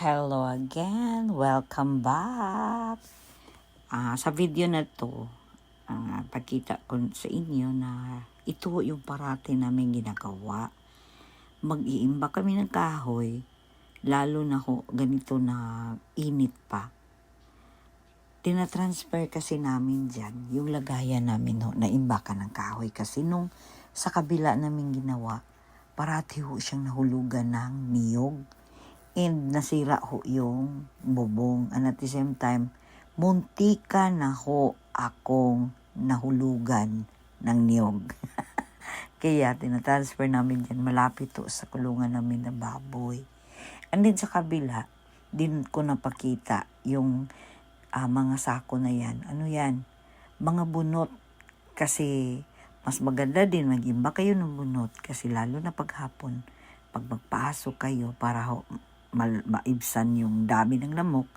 Hello again, welcome back. Sa video na to, pakita ko sa inyo na ito yung parati namin ginagawa. Mag-iimba kami ng kahoy, lalo na ganito na init pa. Tinatransfer kasi namin dyan, yung lagayan namin na imbakan ng kahoy. Kasi nung sa kabila namin ginawa, parati siyang nahulugan ng niyog. And nasira yung bubong. And at the same time, muntika na akong nahulugan ng niyog. Kaya tinatransfer namin dyan. Malapit sa kulungan namin na baboy. And then sa kabila, din ko napakita yung mga sako na yan. Ano yan? Mga bunot. Kasi mas maganda din mag-imba kayo ng bunot. Kasi lalo na paghapon, pag magpasok kayo para maibsan yung dami ng lamok,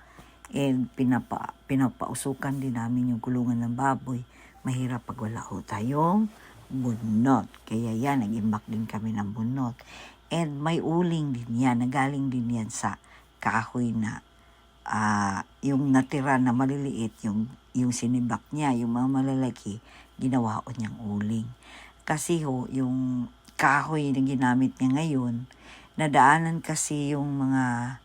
and pinapausukan din namin yung kulungan ng baboy. Mahirap pag wala tayong bunot. Kaya yan, nag-imbak din kami ng bunot. And may uling din yan, nagaling din yan sa kahoy na yung natira na maliliit, yung sinibak niya, yung mga malalaki, ginawa ko niyang uling. Kasi yung kahoy na ginamit niya ngayon, nadaanan kasi yung mga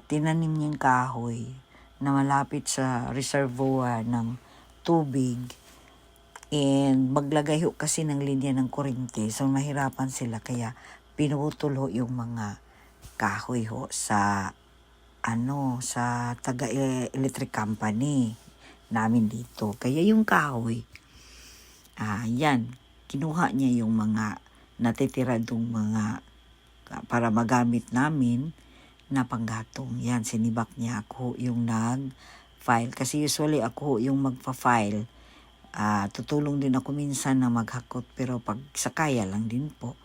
tinanim niyang kahoy na malapit sa reservoir ng tubig, and maglagay kasi ng linya ng kuryente, so mahirapan sila, kaya pinutol yung mga kahoy sa taga-electric company namin dito. Kaya yung kahoy, yan, kinuha niya yung mga natitira dong mga para magamit namin na panggatong. Yan, sinibak niya. Ako yung nag-file. Kasi usually ako yung magpa-file. Tutulong din ako minsan na maghakot, pero pag sa kaya lang din po.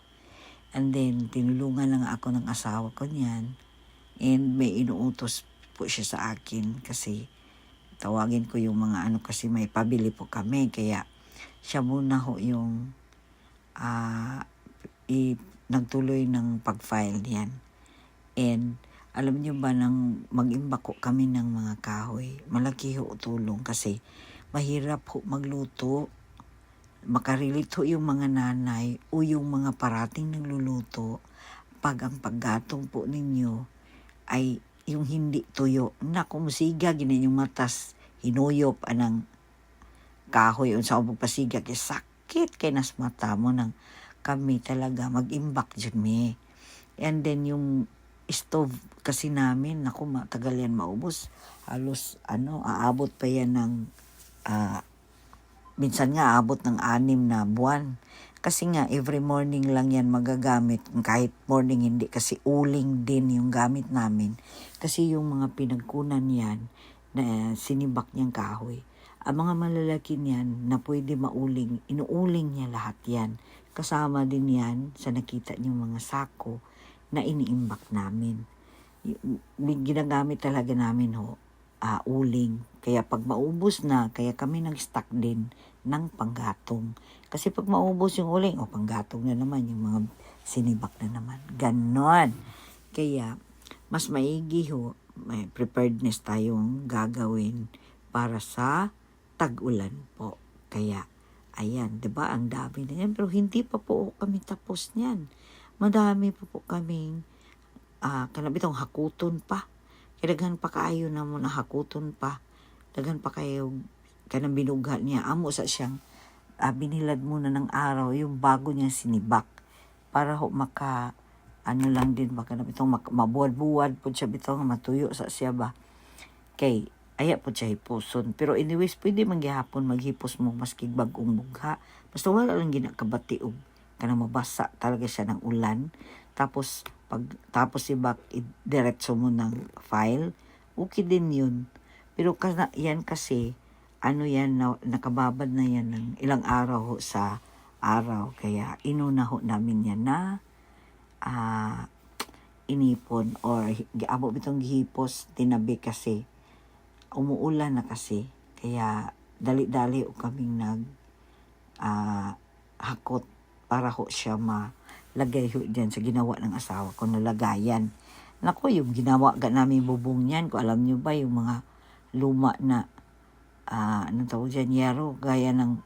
And then, tinulungan lang ako ng asawa ko niyan. And may inuutos po siya sa akin kasi tawagin ko yung mga kasi may pabili po kami. Kaya siya muna yung nagtuloy ng pag-file yan. And alam niyo ba, nang mag-imbako kami ng mga kahoy, malaki tulong kasi mahirap magluto. Makarelate yung mga nanay o yung mga parating nagluluto pag ang paggatong po ninyo ay yung hindi tuyo. Musiga, ganyan yung matas, hinuyop anang kahoy unsa o pagpasiga, kay sakit kay nas mata mo nang kami talaga mag-imbak dyan me. And then yung stove kasi namin, matagal yan maubos. Halos aabot pa yan ng minsan nga aabot ng 6 na buwan. Kasi nga every morning lang yan magagamit, kahit morning hindi, kasi uling din yung gamit namin. Kasi yung mga pinagkunan yan na sinibak niyang kahoy, ang mga malalaki niyan na pwede mauling, inuuling niya lahat yan. Kasama din yan sa nakita niyong mga sako na iniimbak namin. Ginagamit talaga namin uling. Kaya pag maubos na, kaya kami nag-stock din ng panggatong. Kasi pag maubos yung uling, panggatong na naman, yung mga sinibak na naman. Ganon. Kaya mas maigi may preparedness tayong gagawin para sa tag-ulan po. Kaya ayan, 'di ba? Ang dami na yan, pero hindi pa po kami tapos niyan. Madami po kaming kanabitong hakuton pa. Kaya pa kayo na mo na hakuton pa. Daghan pa kayo kanang binugha niya. Amo sa siyang binilad muna ng araw yung bago niya sinibak para maka lang din baka nabitong mabuwad-buwad po siya bitong matuyo sa siya ba. Kay aya po siya hipuson. Pero anyways, pwede maghihapon maghipos mo maski bagong bugha. Basta wala lang ginakabati og kanang mabasa talaga siya ng ulan. Tapos ibak diretso mo ng file, okay din yun. Pero yan kasi yan nakababad na yan ng ilang araw sa araw. Kaya inuna namin yan na inipon or abo bitong gihipos tinabi kasi umuulan na kasi. Kaya dali-dali kaming hakot para siya malagay dyan sa ginawa ng asawa ko na lagayan Naku, yung ginawa namin bubong niyan, kung alam nyo ba, yung mga luma na, anong tawag dyan, yero, gaya ng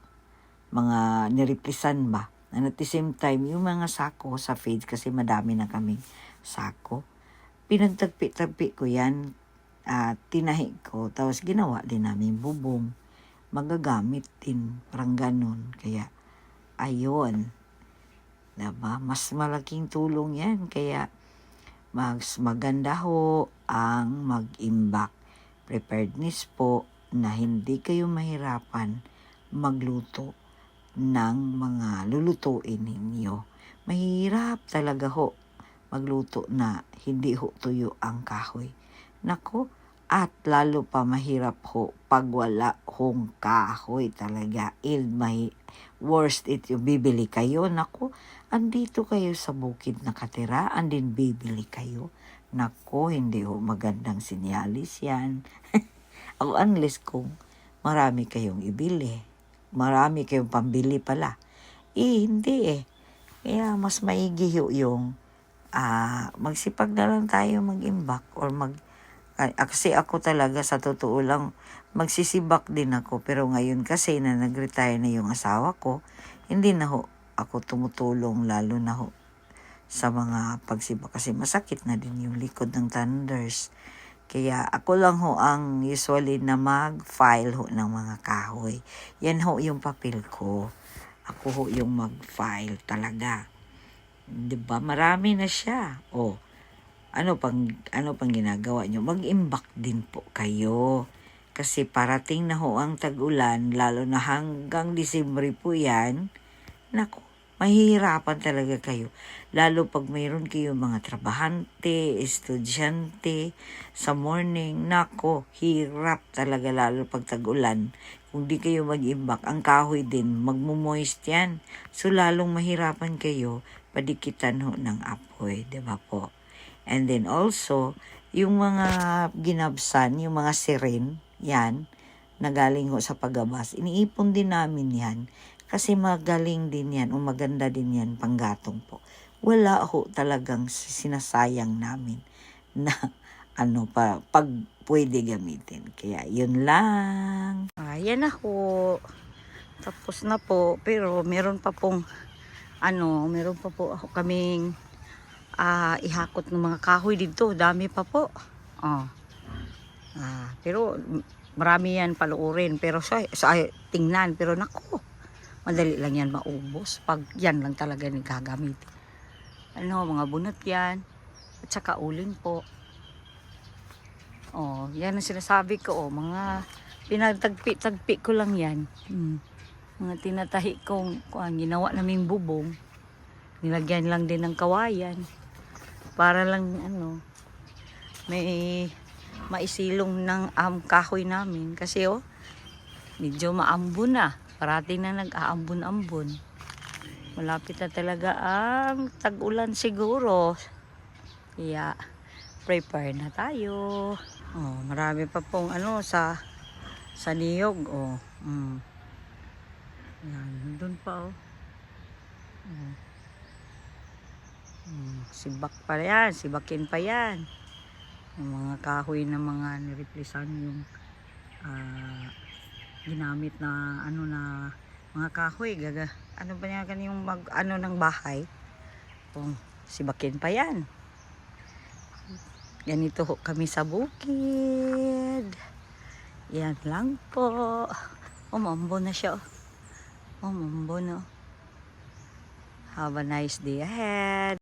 mga nireplisan ba. And at the same time, yung mga sako sa feeds, kasi madami na kaming sako, pinagtagpi-tagpi ko yan, tinahi ko, tapos ginawa din namin bubong, magagamit din, parang ganun. Kaya, ayun, diba? Mas malaking tulong yan, kaya, mas maganda ho ang mag-imbak. Preparedness po na hindi kayo mahirapan magluto ng mga lulutuin ninyo. Mahirap talaga ho magluto na hindi ho tuyo ang kahoy. Nako, at lalo pa mahirap ho pag wala hong kahoy talaga. Worst it yung bibili kayo. Nako, andito kayo sa bukid nakatira, andin bibili kayo. Nako, hindi ho magandang sinyalis yan. Ako unless kung marami kayong ibili. Marami kayong pambili pala. Hindi eh. Kaya mas maigi ho yung magsipag na lang tayo mag-imbak or kasi ako talaga sa totoo lang magsisibak din ako, pero ngayon kasi na nag-retire na yung asawa ko, hindi na ho ako tumutulong, lalo na ho sa mga pagsibak kasi masakit na din yung likod ng thunders. Kaya ako lang ho ang usually na mag-file ho ng mga kahoy. Yan ho yung papel ko. Ako ho yung mag-file talaga. 'Di ba? Marami na siya. Ano pang ginagawa nyo? Mag-imbak din po kayo. Kasi parating na ho ang tag-ulan, lalo na hanggang Disyembre po yan. Naku, mahihirapan talaga kayo. Lalo pag mayroon kayo mga trabahante, estudyante, sa morning, nako, hirap talaga lalo pag tag-ulan. Kung di kayo mag-imbak, ang kahoy din, magmumoist yan. So lalong mahirapan kayo, padikitan ho ng apoy, di ba po? And then also, yung mga ginabsan, yung mga siren, yan, na galing ho sa paggabas, iniipon din namin yan. Kasi magaling din yan, o maganda din yan, panggatong po. Wala ho talagang sinasayang namin na pag pwede gamitin. Kaya yun lang. Ayan na ho. Tapos na po, pero meron pa po ako kaming ihakot ng mga kahoy dito. Dami pa po. Pero marami yan paluurin. Pero tingnan. Pero nako, madali lang yan maubos. Pag yan lang talaga gagamit. Mga bunot yan. At saka uling po. Yan ang sinasabi ko. Mga pinagtagpi-tagpi ko lang yan. Mga tinatahi kong ginawa naming bubong. Nilagyan lang din ng kawayan. Para lang may maisilong ng kahoy namin. Kasi medyo maambon na. Parating na nag-aambon-ambon. Malapit na talaga ang tag-ulan siguro. Kaya prepare na tayo. Marami pa pong sa niyog. Yan, doon pa sibak pa yan, sibakin pa yan. Yung mga kahoy na mga nireplisan yung ginamit na na mga kahoy, ba niya yung ng bahay. Sibakin pa yan. Ganito ho kami sa bukid. Yan lang po. Mambo na siya. Mambo na. Have a nice day ahead.